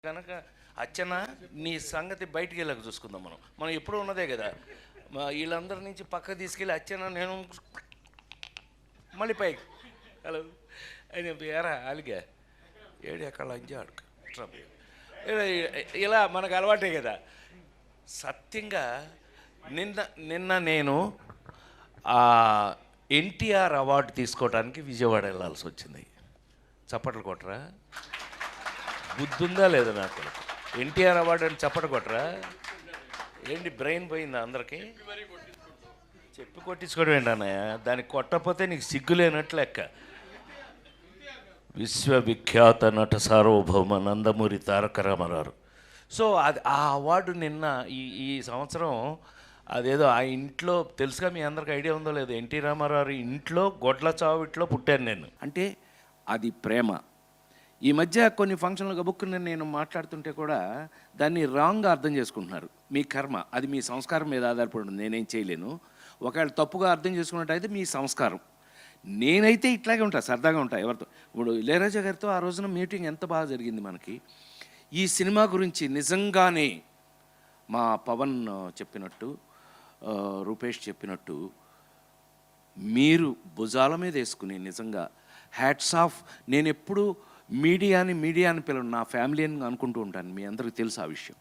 కనుక అచ్చన నీ సంగతి బయటికి వెళ్ళక చూసుకుందాం. మనం ఎప్పుడూ ఉన్నదే కదా. వీళ్ళందరి నుంచి పక్కకు తీసుకెళ్ళి అచ్చన నేను మళ్ళీ పైకి హలో అని ఎరా అలిగా ఏడు ఎక్కడ అంజాడు ఇలా మనకు అలవాటే కదా. సత్యంగా నిన్న నేను ఎన్టీఆర్ అవార్డు తీసుకోవడానికి విజయవాడ వెళ్ళాల్సి వచ్చింది. చప్పట్లు కొట్టరా? బుద్ధుందా లేదా నాకు? ఎన్టీఆర్ అవార్డు అని చప్పట్లు కొట్టరా? ఏంటి బ్రెయిన్ పోయిందా అందరికీ? చెప్పి కొట్టించుకోవడం ఏంటన్నయ్య? దానికి కొట్టకపోతే నీకు సిగ్గులేనట్లు లెక్క. విశ్వవిఖ్యాత నట సార్వభౌమ నందమూరి తారక రామారావు. సో అది ఆ అవార్డు నిన్న ఈ సంవత్సరం అదేదో ఆ ఇంట్లో తెలుసుగా, మీ అందరికి ఐడియా ఉందో లేదో, ఎన్టీ రామారావు ఇంట్లో గొడ్ల చావిట్లో పుట్టాను నేను. అంటే అది ప్రేమ. ఈ మధ్య కొన్ని ఫంక్షన్లు గబుక్కుని నేను మాట్లాడుతుంటే కూడా దాన్ని రాంగ్గా అర్థం చేసుకుంటున్నారు. మీ కర్మ, అది మీ సంస్కారం మీద ఆధారపడి ఉంది, నేనేం చేయలేను. ఒకవేళ తప్పుగా అర్థం చేసుకున్నట్టయితే మీ సంస్కారం. నేనైతే ఇట్లాగే ఉంటా, సరదాగా ఉంటా ఎవరితో. ఇప్పుడు ఇళయరాజా గారితో ఆ రోజున మీటింగ్ ఎంత బాగా జరిగింది మనకి. ఈ సినిమా గురించి నిజంగానే మా పవన్ చెప్పినట్టు, రూపేష్ చెప్పినట్టు మీరు భుజాల మీద వేసుకుని నిజంగా హ్యాట్స్ ఆఫ్. నేను ఎప్పుడు మీడియాని పిలవను, నా ఫ్యామిలీ అని అనుకుంటూ ఉంటాను. మీ అందరికీ తెలుసు ఆ విషయం.